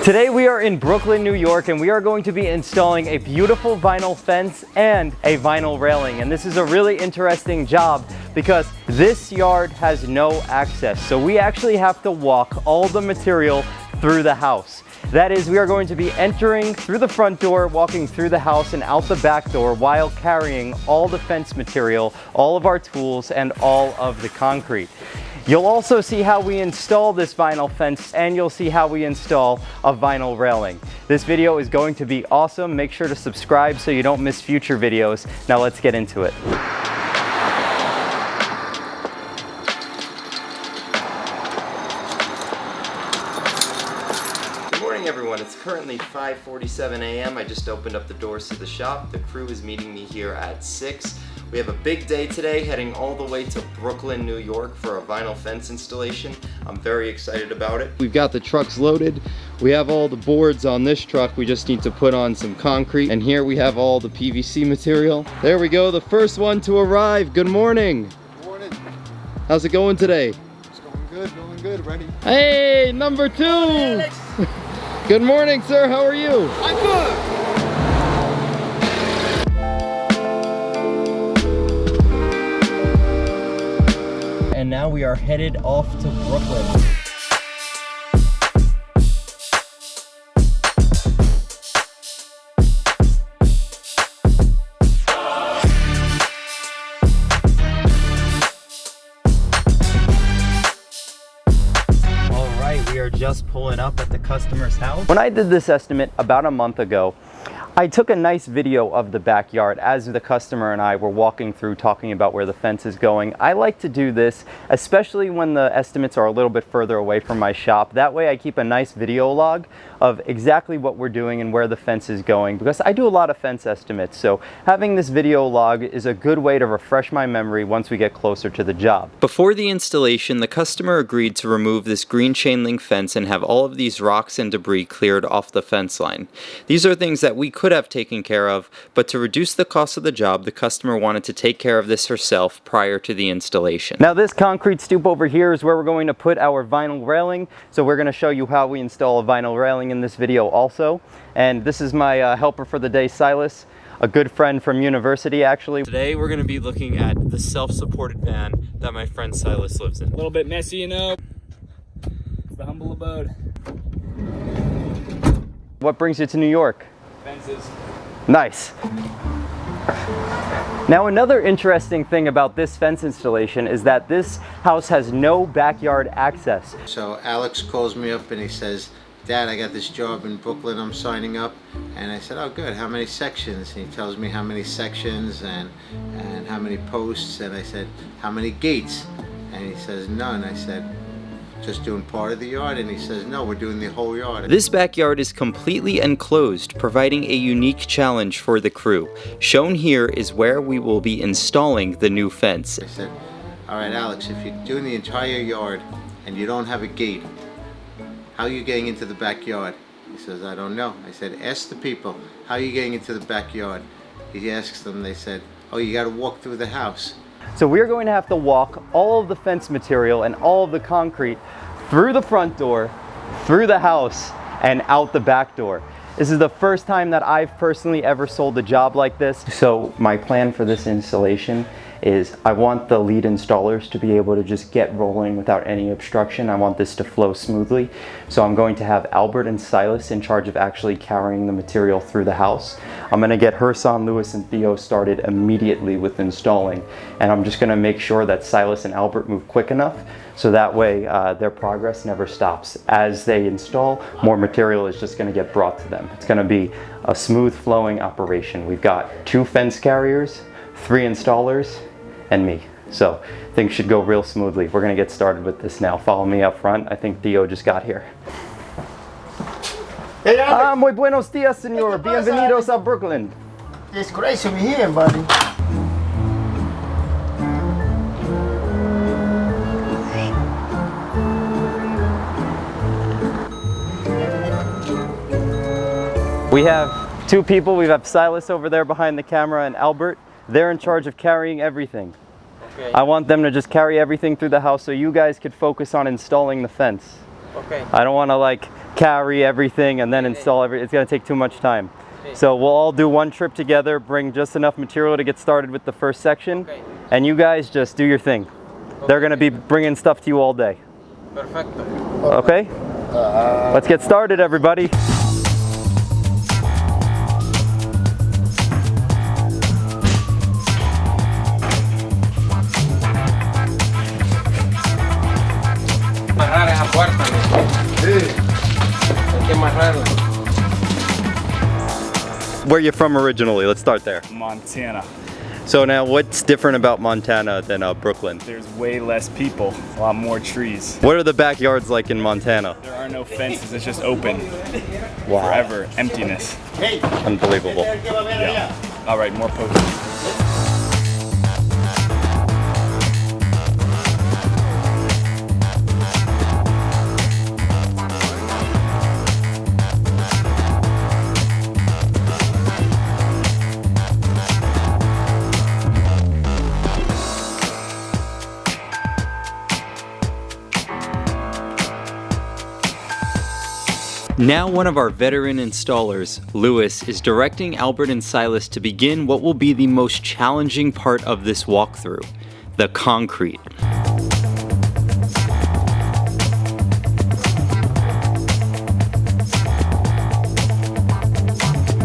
Today we are in Brooklyn, New York, and we are going to be installing a beautiful vinyl fence and a vinyl railing. And this is a really interesting job because this yard has no access. So we actually have to walk all the material through the house. That is, we are going to be entering through the front door, walking through the house and out the back door while carrying all the fence material, all of our tools, and all of the concrete. You'll also see how we install this vinyl fence, and you'll see how we install a vinyl railing. This video is going to be awesome. Make sure to subscribe so you don't miss future videos. Now let's get into it. Good morning, everyone. It's currently 5:47 a.m. I just opened up the doors to the shop. The crew is meeting me here at 6. We have a big day today, heading all the way to Brooklyn, New York for a vinyl fence installation. I'm very excited about it. We've got the trucks loaded. We have all the boards on this truck. We just need to put on some concrete. And here we have all the PVC material. There we go, the first one to arrive. Good morning. Good morning. How's it going today? It's going good, ready. Hey, number 2. Good morning, sir. How are you? I'm good. And now we are headed off to Brooklyn. All right, we are just pulling up at the customer's house. When I did this estimate about a month ago, I took a nice video of the backyard as the customer and I were walking through talking about where the fence is going. I like to do this, especially when the estimates are a little bit further away from my shop. That way I keep a nice video log of exactly what we're doing and where the fence is going, because I do a lot of fence estimates. So having this video log is a good way to refresh my memory once we get closer to the job. Before the installation, the customer agreed to remove this green chain link fence and have all of these rocks and debris cleared off the fence line. These are things that we could have taken care of, but to reduce the cost of the job, the customer wanted to take care of this herself prior to the installation. Now this concrete stoop over here is where we're going to put our vinyl railing. So we're going to show you how we install a vinyl railing in this video also. And this is my helper for the day, Silas, a good friend from university actually. Today we're going to be looking at the self-supported van that my friend Silas lives in. A little bit messy, you know. It's the humble abode. What brings you to New York? Fences. Nice. Now another interesting thing about this fence installation is that this house has no backyard access. So Alex calls me up and he says, Dad, I got this job in Brooklyn, I'm signing up. And I said, oh good, how many sections? And he tells me how many sections and how many posts. And I said, how many gates? And he says, none. I said, just doing part of the yard? And he says, no, we're doing the whole yard. This backyard is completely enclosed, providing a unique challenge for the crew. Shown here is where we will be installing the new fence. I said, all right, Alex, if you're doing the entire yard and you don't have a gate, how are you getting into the backyard? He says, I don't know. I said, ask the people, how are you getting into the backyard? He asks them, they said, oh, you got to walk through the house. So we're going to have to walk all of the fence material and all of the concrete through the front door, through the house, and out the back door. This is the first time that I've personally ever sold a job like this. So my plan for this installation is I want the lead installers to be able to just get rolling without any obstruction. I want this to flow smoothly. So I'm going to have Albert and Silas in charge of actually carrying the material through the house. I'm gonna get Herson, Lewis, and Theo started immediately with installing. And I'm just gonna make sure that Silas and Albert move quick enough so that way their progress never stops. As they install, more material is just gonna get brought to them. It's gonna be a smooth flowing operation. We've got 2 fence carriers, 3 installers, and me. So things should go real smoothly. We're gonna get started with this now. Follow me up front. I think Theo just got here. Hey, Alex. Muy buenos días, señor. Bienvenidos a Brooklyn. It's great to be here, buddy. We have 2 people. We have Silas over there behind the camera and Albert. They're in charge of carrying everything. Okay. I want them to just carry everything through the house so you guys could focus on installing the fence. Okay. I don't want to like carry everything and then install everything. It's going to take too much time. So we'll all do one trip together, bring just enough material to get started with the first section, and you guys just do your thing. They're going to be bringing stuff to you all day. Perfecto. Okay? Let's get started, everybody. Amarrar esa puerta, ¿no? Sí. Hay que amarrarla. Where are you from originally? Let's start there. Montana. So now, what's different about Montana than Brooklyn? There's way less people, a lot more trees. What are the backyards like in Montana? There are no fences, it's just open. Wow. Forever, emptiness. Unbelievable. Yeah. All right, more posts. Now one of our veteran installers, Lewis, is directing Albert and Silas to begin what will be the most challenging part of this walkthrough, the concrete.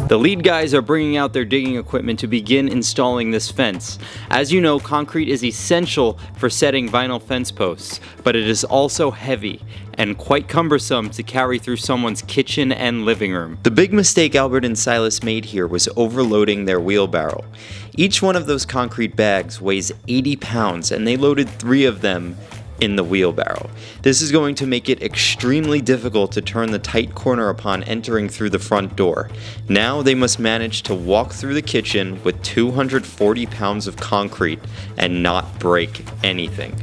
The lead guys are bringing out their digging equipment to begin installing this fence. As you know, concrete is essential for setting vinyl fence posts, but it is also heavy and quite cumbersome to carry through someone's kitchen and living room. The big mistake Albert and Silas made here was overloading their wheelbarrow. Each one of those concrete bags weighs 80 pounds, and they loaded 3 of them in the wheelbarrow. This is going to make it extremely difficult to turn the tight corner upon entering through the front door. Now they must manage to walk through the kitchen with 240 pounds of concrete and not break anything.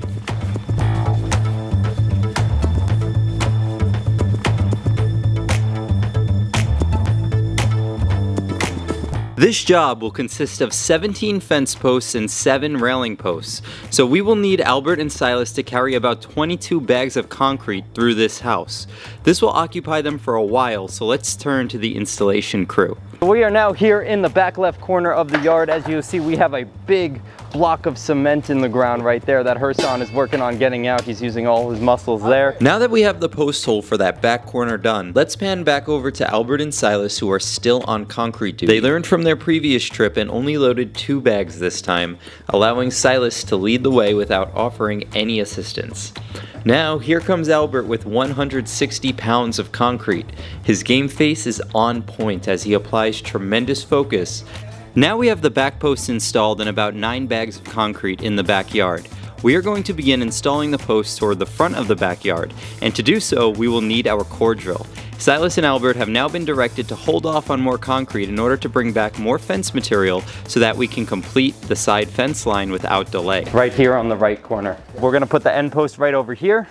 This job will consist of 17 fence posts and 7 railing posts, so we will need Albert and Silas to carry about 22 bags of concrete through this house. This will occupy them for a while, so let's turn to the installation crew. We are now here in the back left corner of the yard. As you see, we have a big block of cement in the ground right there that Hersan is working on getting out. He's using all his muscles there. Now that we have the post hole for that back corner done, let's pan back over to Albert and Silas, who are still on concrete duty. They learned from their previous trip and only loaded 2 bags this time, allowing Silas to lead the way without offering any assistance. Now, here comes Albert with 160 pounds of concrete. His game face is on point as he applies tremendous focus. Now we have the back posts installed and about 9 bags of concrete in the backyard. We are going to begin installing the posts toward the front of the backyard, and to do so, we will need our core drill. Silas and Albert have now been directed to hold off on more concrete in order to bring back more fence material so that we can complete the side fence line without delay. Right here on the right corner. We're going to put the end post right over here.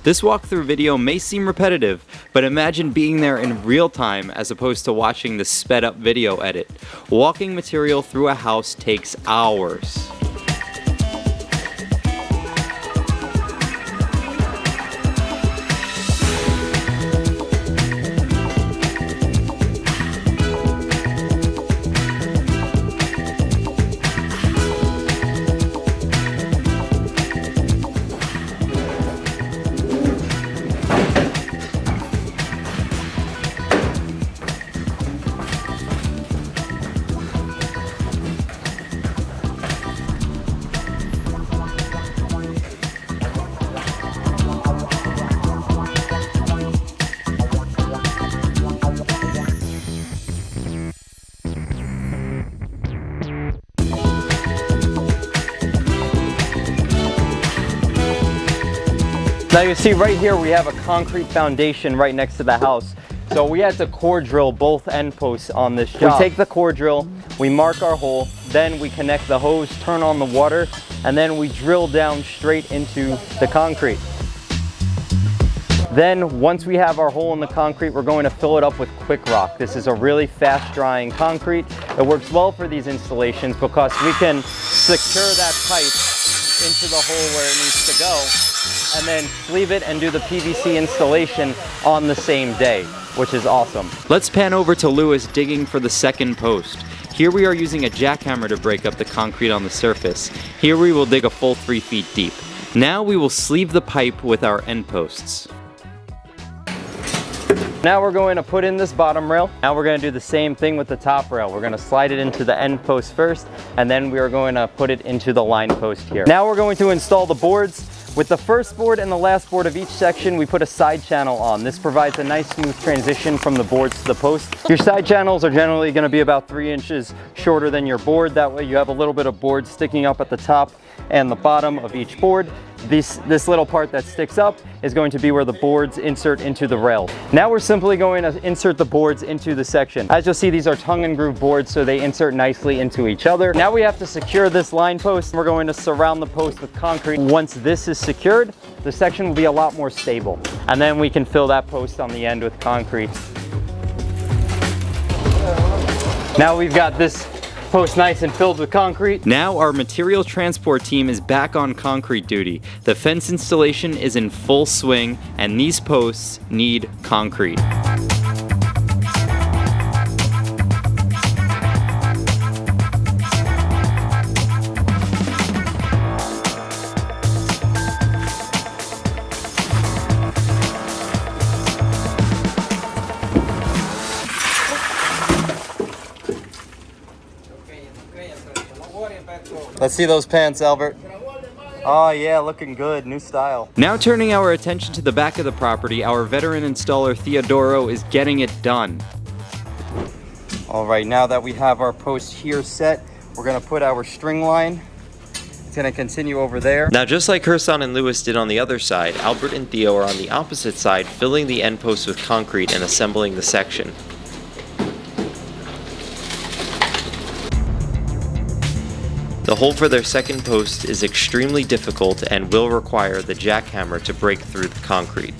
This walkthrough video may seem repetitive, but imagine being there in real time as opposed to watching the sped up video edit. Walking material through a house takes hours. Now you see right here we have a concrete foundation right next to the house. So we had to core drill both end posts on this job. We take the core drill, we mark our hole, then we connect the hose, turn on the water, and then we drill down straight into the concrete. Then once we have our hole in the concrete, we're going to fill it up with Quick Rock. This is a really fast drying concrete. It works well for these installations because we can secure that pipe into the hole where it needs to go. and then sleeve it and do the PVC installation on the same day, which is awesome. Let's pan over to Lewis digging for the second post. Here we are using a jackhammer to break up the concrete on the surface. Here we will dig a full 3 feet deep. Now we will sleeve the pipe with our end posts. Now we're going to put in this bottom rail. Now we're going to do the same thing with the top rail. We're going to slide it into the end post first, and then we are going to put it into the line post here. Now we're going to install the boards. With the first board and the last board of each section, we put a side channel on. This provides a nice smooth transition from the boards to the post. Your side channels are generally going to be about 3 inches shorter than your board. That way you have a little bit of board sticking up at the top and the bottom of each board. This little part that sticks up is going to be where the boards insert into the rail. Now we're simply going to insert the boards into the section. As you'll see, these are tongue and groove boards, so they insert nicely into each other. Now we have to secure this line post. We're going to surround the post with concrete. Once this is secured, the section will be a lot more stable. And then we can fill that post on the end with concrete. Now we've got this post nice and filled with concrete. Now our material transport team is back on concrete duty. The fence installation is in full swing, and these posts need concrete. Let's see those pants, Albert. Oh yeah, looking good, new style. Now turning our attention to the back of the property, our veteran installer Theodoro is getting it done. All right, now that we have our post here set, we're gonna put our string line. It's gonna continue over there. Now just like Herson and Lewis did on the other side, Albert and Theo are on the opposite side, filling the end post with concrete and assembling the section. The hole for their second post is extremely difficult and will require the jackhammer to break through the concrete.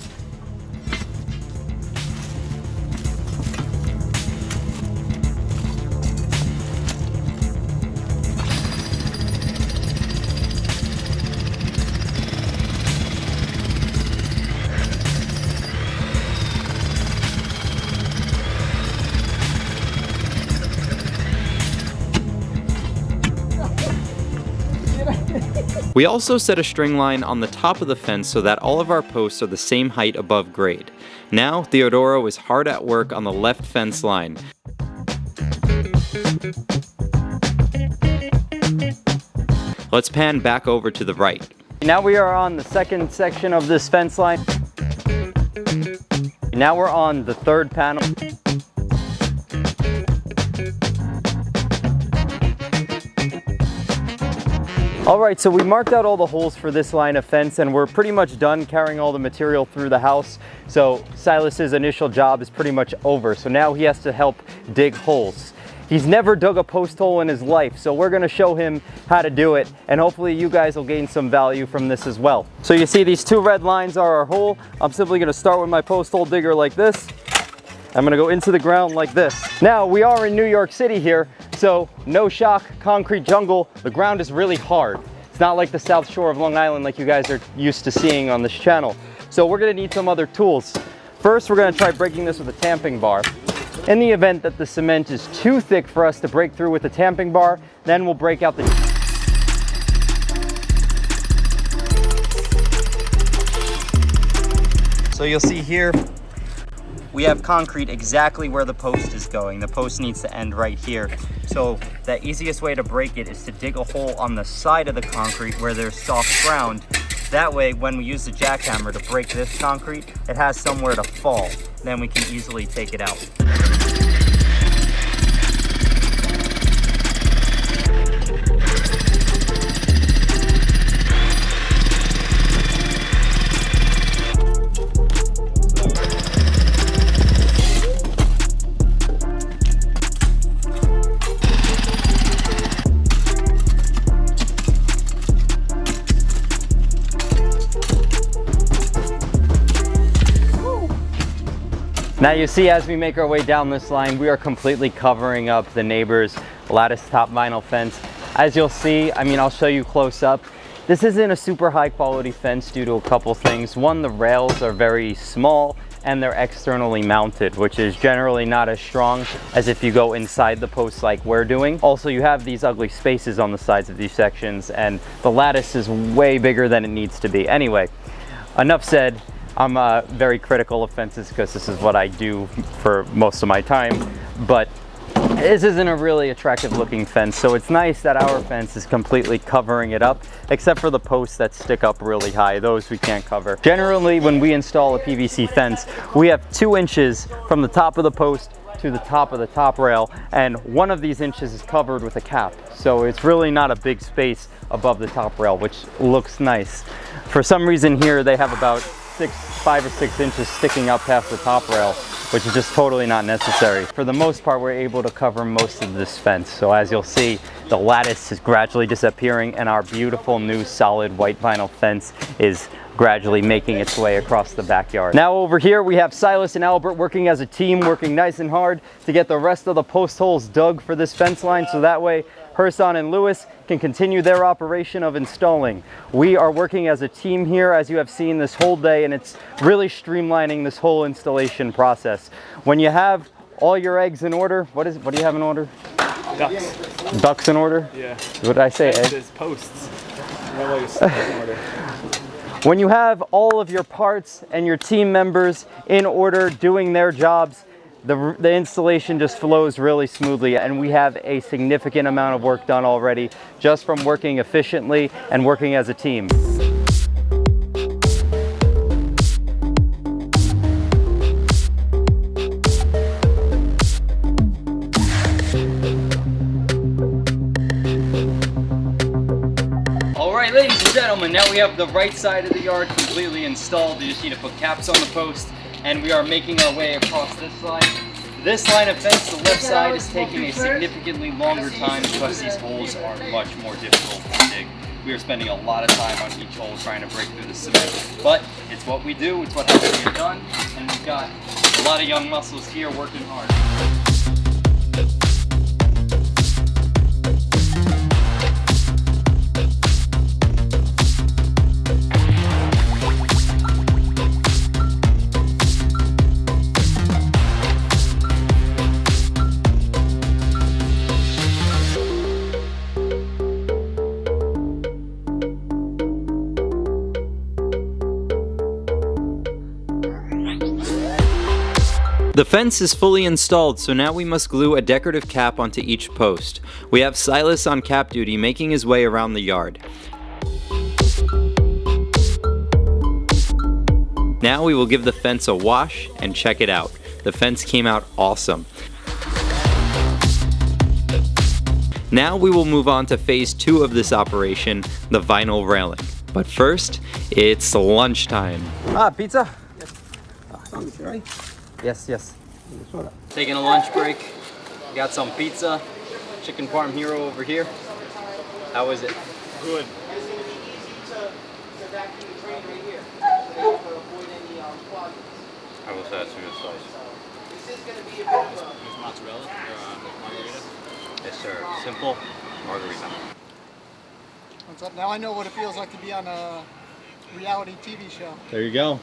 We also set a string line on the top of the fence so that all of our posts are the same height above grade. Now, Theodoro is hard at work on the left fence line. Let's pan back over to the right. Now we are on the second section of this fence line. Now we're on the third panel. Alright, so we marked out all the holes for this line of fence, and we're pretty much done carrying all the material through the house. So Silas's initial job is pretty much over. So now he has to help dig holes. He's never dug a post hole in his life, so we're going to show him how to do it, and hopefully you guys will gain some value from this as well. So you see these two red lines are our hole. I'm simply going to start with my post hole digger like this. I'm going to go into the ground like this. Now we are in New York City here, so no shock, concrete jungle. The ground is really hard. It's not like the South Shore of Long Island like you guys are used to seeing on this channel. So we're going to need some other tools. First, we're going to try breaking this with a tamping bar. In the event that the cement is too thick for us to break through with the tamping bar, then we'll break out the... So you'll see here, we have concrete exactly where the post is going. The post needs to end right here. So the easiest way to break it is to dig a hole on the side of the concrete where there's soft ground. That way, when we use the jackhammer to break this concrete, it has somewhere to fall. Then we can easily take it out. Now you see, as we make our way down this line, we are completely covering up the neighbor's lattice top vinyl fence. As you'll see, I mean, I'll show you close up. This isn't a super high quality fence due to a couple things. One, the rails are very small and they're externally mounted, which is generally not as strong as if you go inside the post like we're doing. Also, you have these ugly spaces on the sides of these sections and the lattice is way bigger than it needs to be. Anyway, enough said. I'm very critical of fences because this is what I do for most of my time, but this isn't a really attractive looking fence, so it's nice that our fence is completely covering it up, except for the posts that stick up really high. Those we can't cover. Generally, when we install a PVC fence, we have 2 inches from the top of the post to the top of the top rail, and 1 of these inches is covered with a cap. So it's really not a big space above the top rail, which looks nice. For some reason here, they have about 5 or 6 inches sticking up past the top rail, which is just totally not necessary. For the most part, we're able to cover most of this fence. So as you'll see, the lattice is gradually disappearing and our beautiful new solid white vinyl fence is gradually making its way across the backyard. Now over here, we have Silas and Albert working as a team, working nice and hard to get the rest of the post holes dug for this fence line, so that way Herson and Lewis can continue their operation of installing. We are working as a team here, as you have seen this whole day, and it's really streamlining this whole installation process. When you have all your eggs in order, what do you have in order? Ducks. Ducks in order? Yeah. What did I say? There's posts. In order. When you have all of your parts and your team members in order doing their jobs, the installation just flows really smoothly, and we have a significant amount of work done already just from working efficiently and working as a team. Alright, ladies and gentlemen, now we have the right side of the yard completely installed. You just need to put caps on the post, and we are making our way across this line. This line of fence, the left side, is taking a significantly longer time because these holes are much more difficult to dig. We are spending a lot of time on each hole trying to break through the cement, but it's what we do, it's what has to get done, and we've got a lot of young muscles here working hard. The fence is fully installed, so now we must glue a decorative cap onto each post. We have Silas on cap duty making his way around the yard. Now we will give the fence a wash and check it out. The fence came out awesome. Now we will move on to phase 2 of this operation, the vinyl railing. But first, it's lunchtime. Pizza? Yes. Taking a lunch break. Got some pizza. Chicken Parm Hero over here. How is it? Good. I will say it's a good slice. There's mozzarella or margarita. Yes, sir. Simple margarita. What's up? Now I know what it feels like to be on a reality TV show. There you go.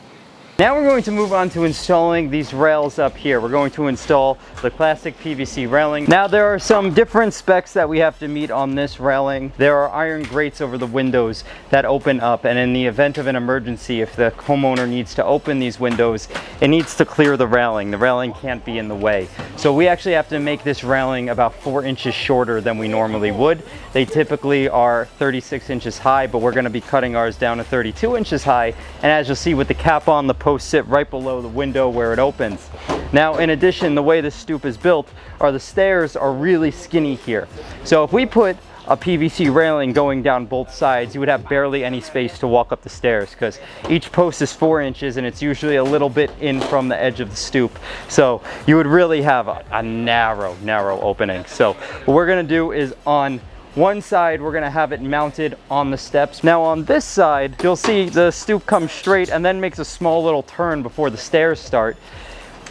Now we're going to move on to installing these rails up here. We're going to install the classic PVC railing. Now there are some different specs that we have to meet on this railing. There are iron grates over the windows that open up, and in the event of an emergency, if the homeowner needs to open these windows, it needs to clear the railing. The railing can't be in the way. So we actually have to make this railing about 4 inches shorter than we normally would. They typically are 36 inches high, but we're going to be cutting ours down to 32 inches high. And as you'll see with the cap on, the posts sit right below the window where it opens. Now, in addition, the way this stoop is built are the stairs are really skinny here. So if we put a PVC railing going down both sides, you would have barely any space to walk up the stairs because each post is 4 inches and it's usually a little bit in from the edge of the stoop. So you would really have a narrow opening. So what we're gonna do is on one side, we're gonna have it mounted on the steps. Now on this side, you'll see the stoop comes straight and then makes a small little turn before the stairs start.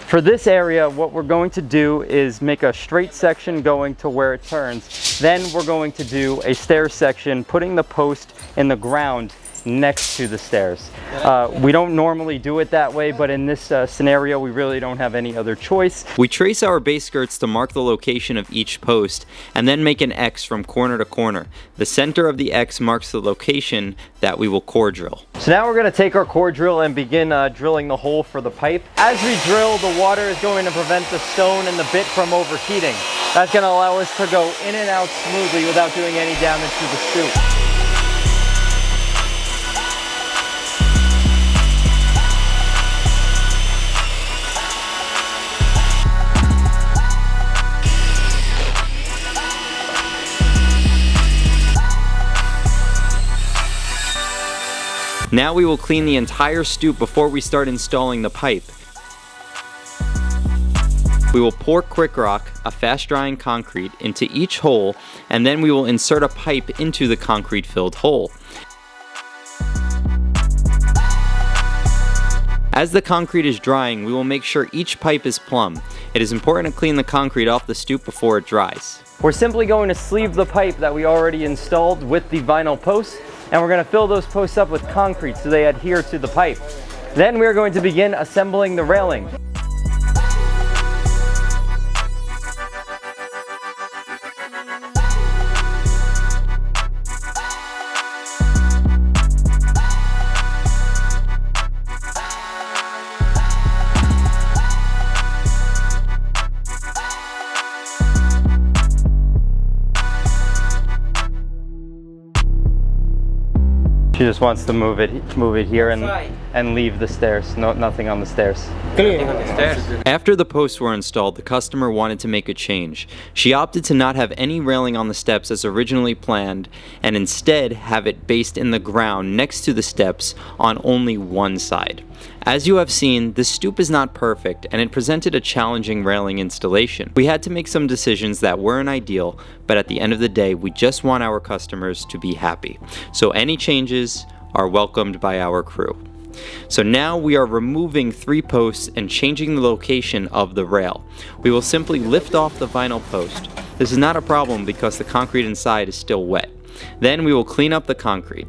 For this area, what we're going to do is make a straight section going to where it turns. Then we're going to do a stair section, putting the post in the ground next to the stairs. We don't normally do it that way, but in this scenario, we really don't have any other choice. We trace our base skirts to mark the location of each post, and then make an X from corner to corner. The center of the X marks the location that we will core drill. So now we're going to take our core drill and begin drilling the hole for the pipe. As we drill, the water is going to prevent the stone and the bit from overheating. That's going to allow us to go in and out smoothly without doing any damage to the stoop. Now we will clean the entire stoop before we start installing the pipe. We will pour Quick Rock, a fast drying concrete, into each hole, and then we will insert a pipe into the concrete filled hole. As the concrete is drying, we will make sure each pipe is plumb. It is important to clean the concrete off the stoop before it dries. We're simply going to sleeve the pipe that we already installed with the vinyl posts, and we're going to fill those posts up with concrete so they adhere to the pipe. Then we're going to begin assembling the railing. She just wants to move it here and leave the stairs. No, nothing on the stairs. After the posts were installed, the customer wanted to make a change. She opted to not have any railing on the steps as originally planned, and instead have it based in the ground next to the steps on only one side. As you have seen, the stoop is not perfect, and it presented a challenging railing installation. We had to make some decisions that weren't ideal, but at the end of the day, we just want our customers to be happy. So any changes are welcomed by our crew. So now we are removing 3 posts and changing the location of the rail. We will simply lift off the vinyl post. This is not a problem because the concrete inside is still wet. Then we will clean up the concrete.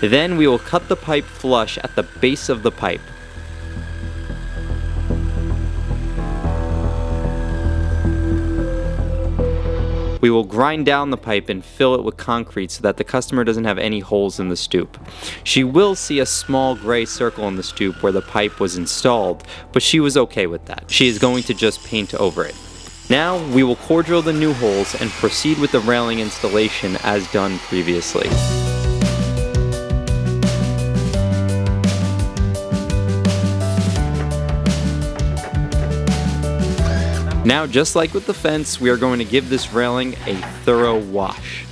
Then we will cut the pipe flush at the base of the pipe. We will grind down the pipe and fill it with concrete so that the customer doesn't have any holes in the stoop. She will see a small gray circle in the stoop where the pipe was installed, but she was okay with that. She is going to just paint over it. Now we will core drill the new holes and proceed with the railing installation as done previously. Now, just like with the fence, we are going to give this railing a thorough wash.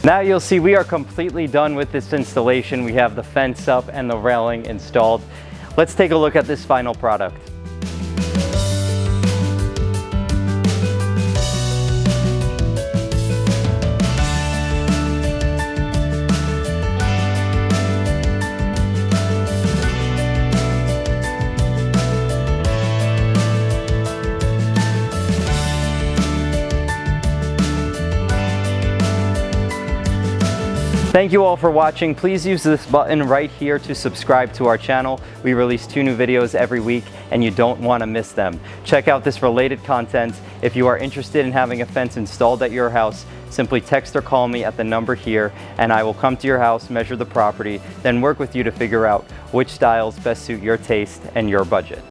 Now you'll see we are completely done with this installation. We have the fence up and the railing installed. Let's take a look at this final product. Thank you all for watching. Please use this button right here to subscribe to our channel. We release 2 new videos every week and you don't want to miss them. Check out this related content. If you are interested in having a fence installed at your house, simply text or call me at the number here and I will come to your house, measure the property, then work with you to figure out which styles best suit your taste and your budget.